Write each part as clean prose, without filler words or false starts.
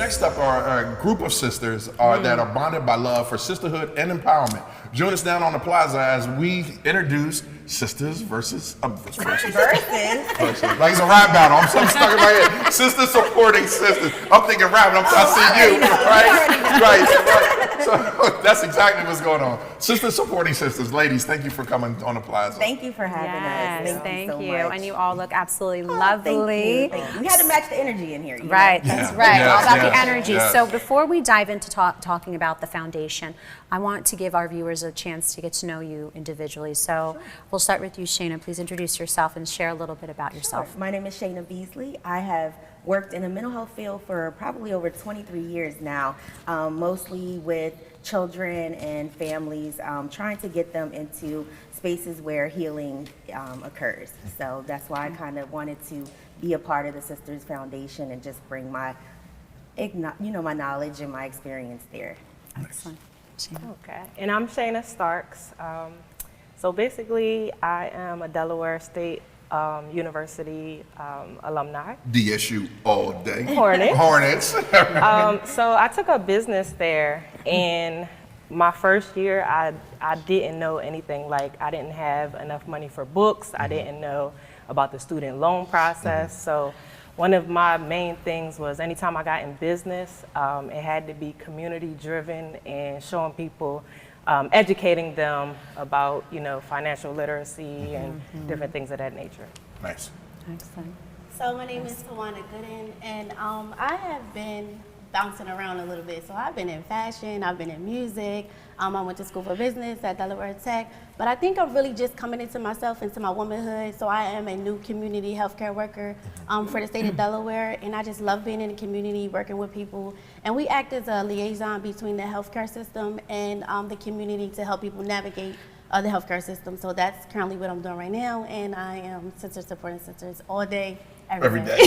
next up are a group of sisters that are bonded by love for sisterhood and empowerment. Join us down on the plaza as we introduce Sisters versus versus. Like it's a rap battle. I'm stuck in my head. Sisters supporting sisters. I'm thinking rap. I see you, right? So that's exactly what's going on. Sisters supporting sisters. Ladies, thank you for coming on the plaza. Thank you for having us. Thank you. So much. And you all look absolutely lovely. Thank you. We had to match the energy in here. You Right, know? that's right. Yes, All about yes, the energy. yes. So before we dive into talking about the foundation, I want to give our viewers a chance to get to know you individually. So we'll start with you, Shayna. Please introduce yourself and share a little bit about yourself. Sure. My name is Shayna Beasley. I have worked in the mental health field for probably over 23 years now, mostly with children and families, trying to get them into spaces where healing occurs. So that's why I kind of wanted to be a part of the Sisters Foundation and just bring my, my knowledge and my experience there. Excellent. Okay, and I'm Shayna Starks. So basically, I am a Delaware State University alumni. DSU all day. Hornets. Hornets. So I took a business there, and my first year, I didn't know anything. Like, I didn't have enough money for books. I didn't know about the student loan process. So one of my main things was anytime I got in business, it had to be community driven and showing people, educating them about, financial literacy and different things of that nature. Nice. Excellent. So my name is Tawana Gooden, and I have been bouncing around a little bit. So I've been in fashion, I've been in music, I went to school for business at Delaware Tech, but I think I'm really just coming into myself, into my womanhood. So I am a new community healthcare worker for the state of Delaware, and I just love being in the community, working with people. And we act as a liaison between the healthcare system and the community to help people navigate the healthcare system. So that's currently what I'm doing right now, and I am Sisters supporting sisters all day, every day. All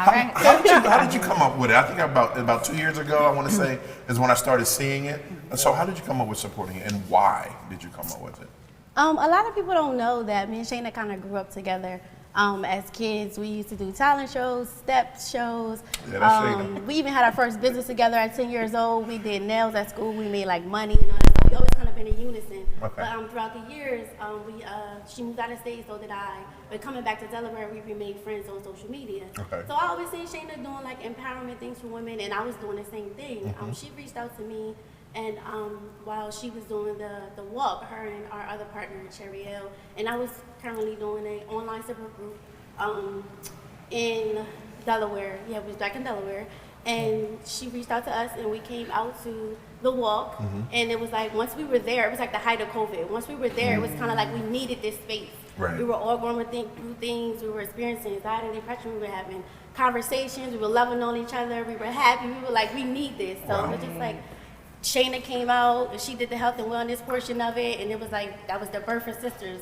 right. How did you come up with it? I think about 2 years ago, I want to say, is when I started seeing it. And so how did you come up with supporting it, and why did you come up with it? A lot of people don't know that me and Shayna kind of grew up together. As kids, we used to do talent shows, step shows. Yeah, that's Shayna. We even had our first business together at 10 years old. We did nails at school. We made like money and all that. So we always kind of been in unison. Okay. But throughout the years, she moved out of state, so did I. But coming back to Delaware, we remained friends on social media. Okay. So I always seen Shayna doing like empowerment things for women, and I was doing the same thing. She reached out to me. And while she was doing the walk, her and our other partner, Cherielle, and I was currently doing an online support group in Delaware. Yeah, we was back in Delaware. And she reached out to us, and we came out to the walk. And it was like, once we were there, it was like the height of COVID. Once we were there, it was kind of like we needed this space. Right. We were all going through things. We were experiencing anxiety and depression. We were having conversations. We were loving on each other. We were happy. We were like, we need this. So it was just like, Shayna came out, and she did the health and wellness portion of it, and it was like, that was the birth of Sisters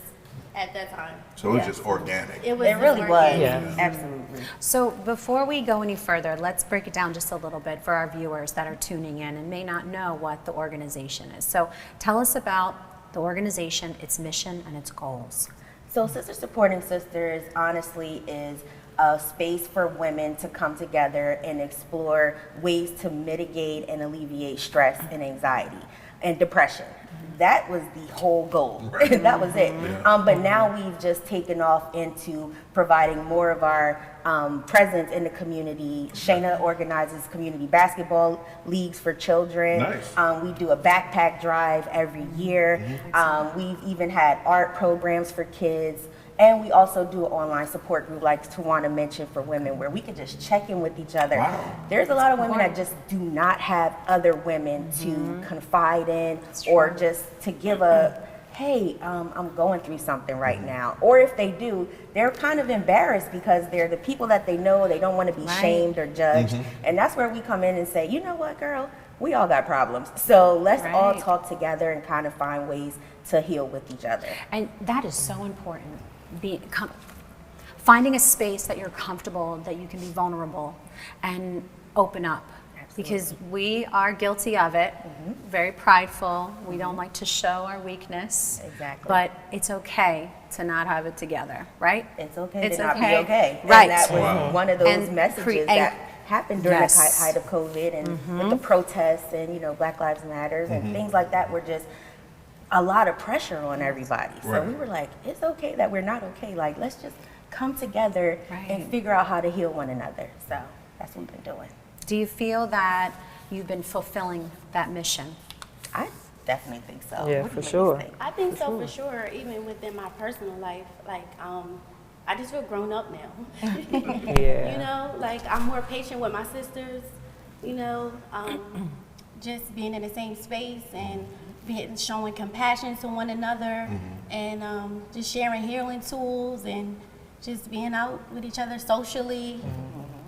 at that time. So it was just organic. It really was. organic. Absolutely. So before we go any further, let's break it down just a little bit for our viewers that are tuning in and may not know what the organization is. So tell us about the organization, its mission, and its goals. So Sisters Supporting Sisters honestly is a space for women to come together and explore ways to mitigate and alleviate stress and anxiety and depression. That was the whole goal. Right. That was it. But now we've just taken off into providing more of our presence in the community. Shayna organizes community basketball leagues for children. Nice. We do a backpack drive every year. We've even had art programs for kids. And we also do an online support group, like Tawana mentioned, for women, where we can just check in with each other. Wow. There's a lot of women that just do not have other women to confide in, or just to give a, hey, I'm going through something right now. Or if they do, they're kind of embarrassed because they're the people that they know, they don't want to be shamed or judged. And that's where we come in and say, you know what, girl, we all got problems. So let's all talk together and kind of find ways to heal with each other. And that is so important. Finding a space that you're comfortable, that you can be vulnerable and open up. Absolutely. Because we are guilty of it, very prideful. We don't like to show our weakness. Exactly. But it's okay to not have it together, right? It's okay It's to not okay. be okay. Right. And that was one of those And messages create- that happened during Yes. the height of COVID and with the protests and, you know, Black Lives Matters and things like that were just a lot of pressure on everybody. So Right. we were like, it's okay that we're not okay. Like, let's just come together and Right. figure out how to heal one another. So that's what we've been doing. Do you feel that you've been fulfilling that mission? I definitely think so. Yeah, What do for you sure. think? I think so for sure, even within my personal life. Like, I just feel grown up now. Yeah. You know, like I'm more patient with my sisters, you know, just being in the same space and showing compassion to one another and just sharing healing tools and just being out with each other socially.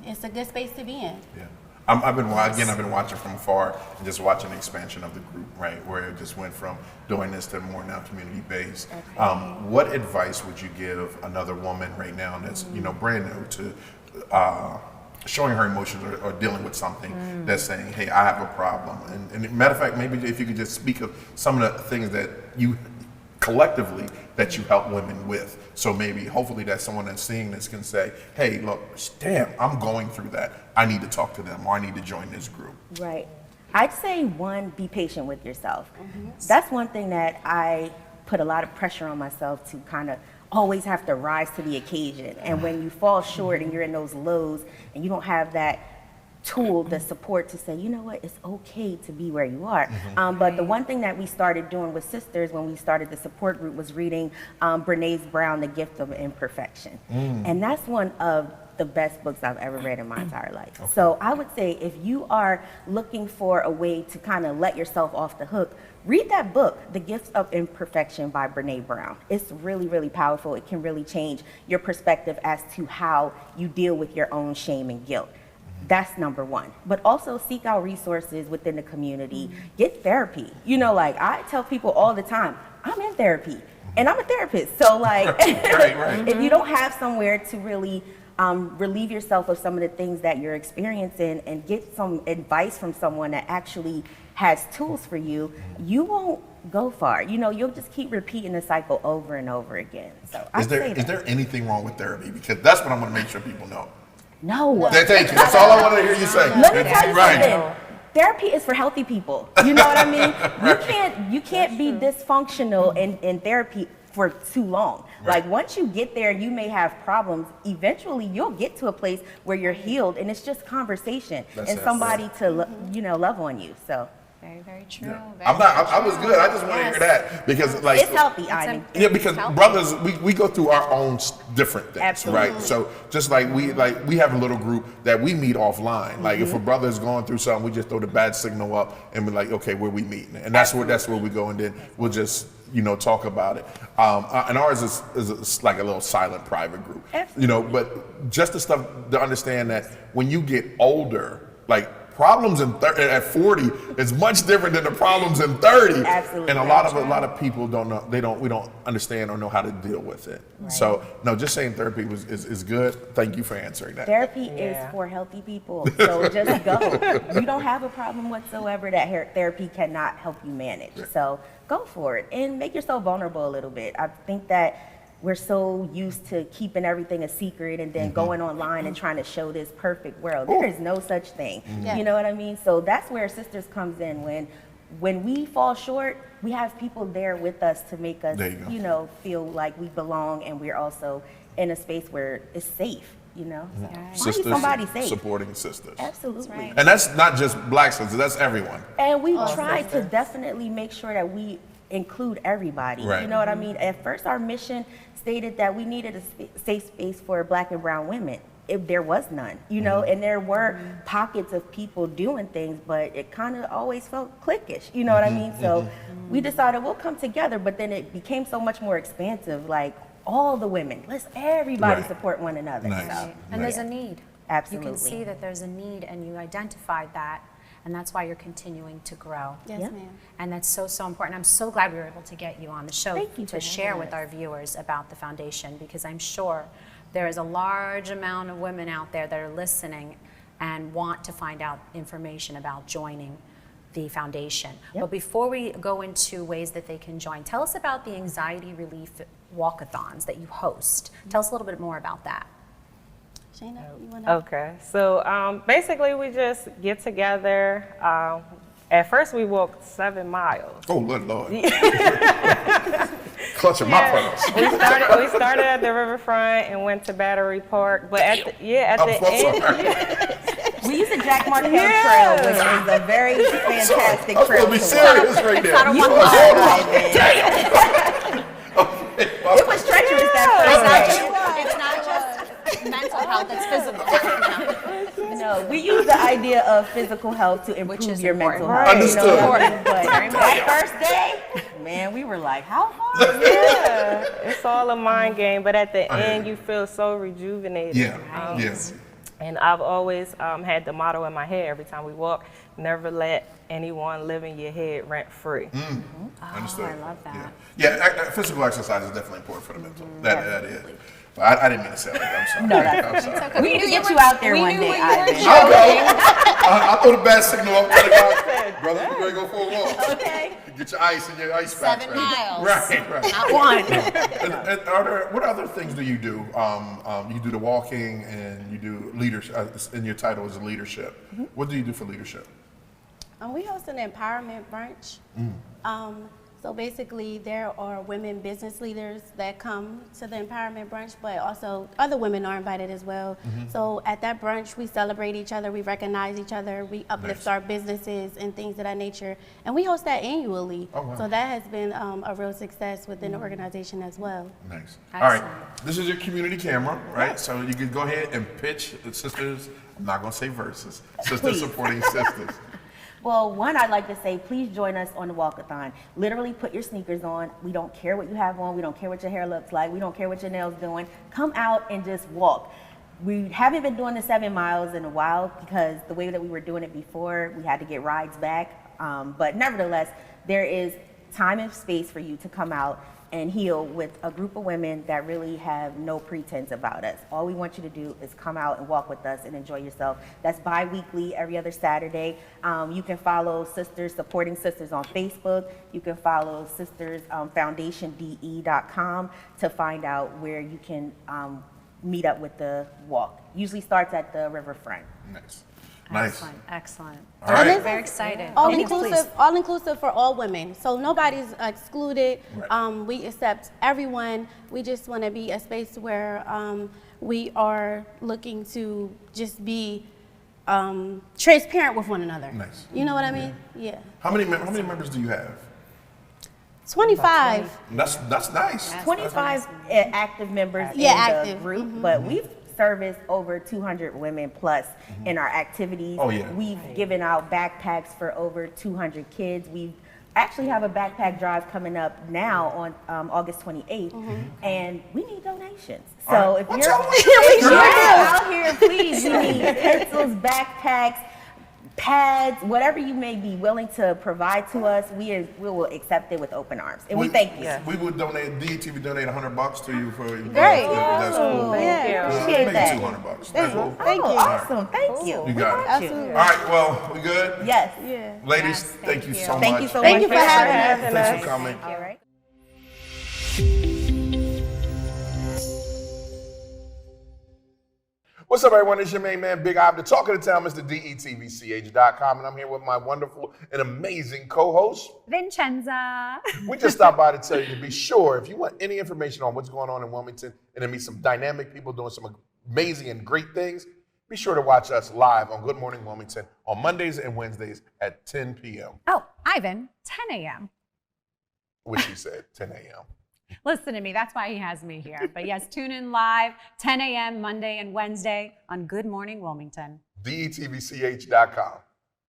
It's a good space to be in. Yeah. I've been watching from afar and just watching the expansion of the group, right? Where it just went from doing this to more now community based. What advice would you give another woman right now that's brand new to showing her emotions or dealing with something that's saying, "Hey, I have a problem." And matter of fact, maybe if you could just speak of some of the things that you collectively that you help women with. So maybe, hopefully, that someone that's seeing this can say, "Hey, look, damn, I'm going through that. I need to talk to them, or I need to join this group." Right. I'd say one, be patient with yourself. That's one thing that I put a lot of pressure on myself to kind of always have to rise to the occasion. And when you fall short and you're in those lows and you don't have that tool, the support to say, you know what, it's okay to be where you are. But the one thing that we started doing with sisters when we started the support group was reading Brené Brown, The Gift of Imperfection. And that's one of the best books I've ever read in my entire life. So I would say if you are looking for a way to kind of let yourself off the hook, read that book, The Gift of Imperfection by Brené Brown. It's really, really powerful. It can really change your perspective as to how you deal with your own shame and guilt. That's number one. But also seek out resources within the community. Get therapy. You know, like I tell people all the time, I'm in therapy and I'm a therapist. So like, Right. if you don't have somewhere to really relieve yourself of some of the things that you're experiencing and get some advice from someone that actually has tools for you, you won't go far. You know, you'll just keep repeating the cycle over and over again. So Is there anything wrong with therapy? Because that's what I want to make sure people know. No. Thank you. That's all I want to hear you say. Let me tell you Right. something. Therapy is for healthy people. You know what I mean? You can't be dysfunctional in therapy for too long. Like once you get there, you may have problems. Eventually, you'll get to a place where you're healed, and it's just conversation That's and it. somebody to love on you. So Very, very true. Yeah. Very, I'm not. very I was true. good. I just want to hear that because, like, it's healthy. I mean, yeah, because healthy. brothers, we go through our own different things, Absolutely. right? So just like we have a little group that we meet offline. Like if a brother is going through something, we just throw the bad signal up and be like, okay, where we meeting? And that's where we go, and then we'll just talk about it. And ours is like a little silent private group, But just the stuff to understand that when you get older, like. Problems at 40 is much different than the problems in 30. Absolutely. And a lot of people don't know, we don't understand or know how to deal with it. Right. So no, just saying therapy is good. Thank you for answering that. therapy is for healthy people. So just go. You don't have a problem whatsoever that therapy cannot help you manage. So go for it and make yourself vulnerable a little bit. I think that we're so used to keeping everything a secret and then going online and trying to show this perfect world. There is no such thing. Yeah. You know what I mean? So that's where Sisters comes in. When we fall short, we have people there with us to make us, There you go. feel like we belong, and we're also in a space where it's safe. So why need Sisters somebody safe? supporting sisters. Absolutely. That's right. And that's not just black sisters, that's everyone. And we try to definitely make sure that we include everybody. Right. You know what I mean? At first, our mission stated that we needed a safe space for Black and brown women. If there was none, and there were pockets of people doing things, but it kind of always felt cliquish. You know what I mean? So we decided we'll come together, but then it became so much more expansive. Like all the women, let's everybody Right. support one another. Nice. So, And there's a need. Absolutely. You can see that there's a need, and you identified that, and that's why you're continuing to grow. Yes, Yeah. ma'am. And that's so, so important. I'm so glad we were able to get you on the show Thank you to for share having with us. our viewers about the foundation, because I'm sure there is a large amount of women out there that are listening and want to find out information about joining the foundation. Yep. But before we go into ways that they can join, tell us about the anxiety relief walkathons that you host. Tell us a little bit more about that. Shayna, you want to? Okay, so basically we just get together. At first we walked 7 miles. Oh, Lord. Clutching my pearls. We started at the riverfront and went to Battery Park, but at the end, We used the Jack Markell Trail, which is a very fantastic I'm trail. going to be serious right now. You was It was treacherous that first day. It's not just mental health, it's physical. No, we use the idea of physical health to improve is your important. mental health. Understood. But that first day, man, we were like, how far? yeah, it's all a mind game, but at the end you feel so rejuvenated. Yeah, yes. And I've always had the motto in my head every time we walk: never let anyone live in your head rent free. Understood. I love that. Yeah, physical exercise is definitely important for the mental. That is. But I didn't mean to say it like that. I'm sorry. No, I'm sorry. We need to get you out there one day, Ivan. I'll go. I'll throw the bad signal up to the guy. Brother, we're going to go for a walk. Okay. Get your ice and your ice packs 7 ready. miles. Right. Not one. And what other things do you do? You do the walking and you do leadership, and your title is leadership. What do you do for leadership? We host an empowerment brunch. So basically, there are women business leaders that come to the empowerment brunch, but also other women are invited as well. So at that brunch, we celebrate each other, we recognize each other, we uplift our businesses and things of that nature. And we host that annually. Oh, wow. So that has been a real success within the organization as well. Nice. All right. This is your community camera, right? So you can go ahead and pitch the sisters. I'm not going to say verses. Sisters Please. supporting sisters. Well, one, I'd like to say, please join us on the Walkathon. Literally put your sneakers on. We don't care what you have on. We don't care what your hair looks like. We don't care what your nails doing. Come out and just walk. We haven't been doing the 7 miles in a while because the way that we were doing it before, we had to get rides back. But nevertheless, there is time and space for you to come out and heal with a group of women that really have no pretense about us. All we want you to do is come out and walk with us and enjoy yourself. That's bi-weekly, every other Saturday. You can follow Sisters Supporting Sisters on Facebook. You can follow Sisters FoundationDE.com to find out where you can meet up with the walk. Usually starts at the riverfront. Nice. Excellent. All right. Very excited. All Please. inclusive for all women. So nobody's excluded. Right. We accept everyone. We just want to be a space where we are looking to just be transparent with one another. Nice. You know what I mean? Yeah. How many members do you have? 25. That's nice. 25 active members in the active. group, but we've serviced over 200 women plus in our activities. Oh, yeah. We've given out backpacks for over 200 kids. We actually have a backpack drive coming up now on August 28th, and we need donations. So if you're out here, please, we need pencils, backpacks, pads, whatever you may be willing to provide to us, we will accept it with open arms. And we thank you. We would donate, DETV donate $100 to you for your Great. That's cool. Yeah. Appreciate Maybe that. $200. That's cool. Thank you. Awesome. Thank you. You got it. Absolutely. All right, well, we good? Yes. Yeah. Ladies, Yes, thank you so much. Thank you so Thank much you for having us. Thanks for coming. All right. What's up, everyone? It's your main man, Big Ob, the talk of the town, Mr. DETVCH.com, and I'm here with my wonderful and amazing co-host. Vincenza. We just stopped by to tell you to be sure, if you want any information on what's going on in Wilmington and to meet some dynamic people doing some amazing and great things, be sure to watch us live on Good Morning Wilmington on Mondays and Wednesdays at 10 p.m. Oh, Ivan, 10 a.m. Which he said, 10 a.m. Listen to me. That's why he has me here. But yes, tune in live, 10 a.m. Monday and Wednesday on Good Morning Wilmington. DETVCH.com.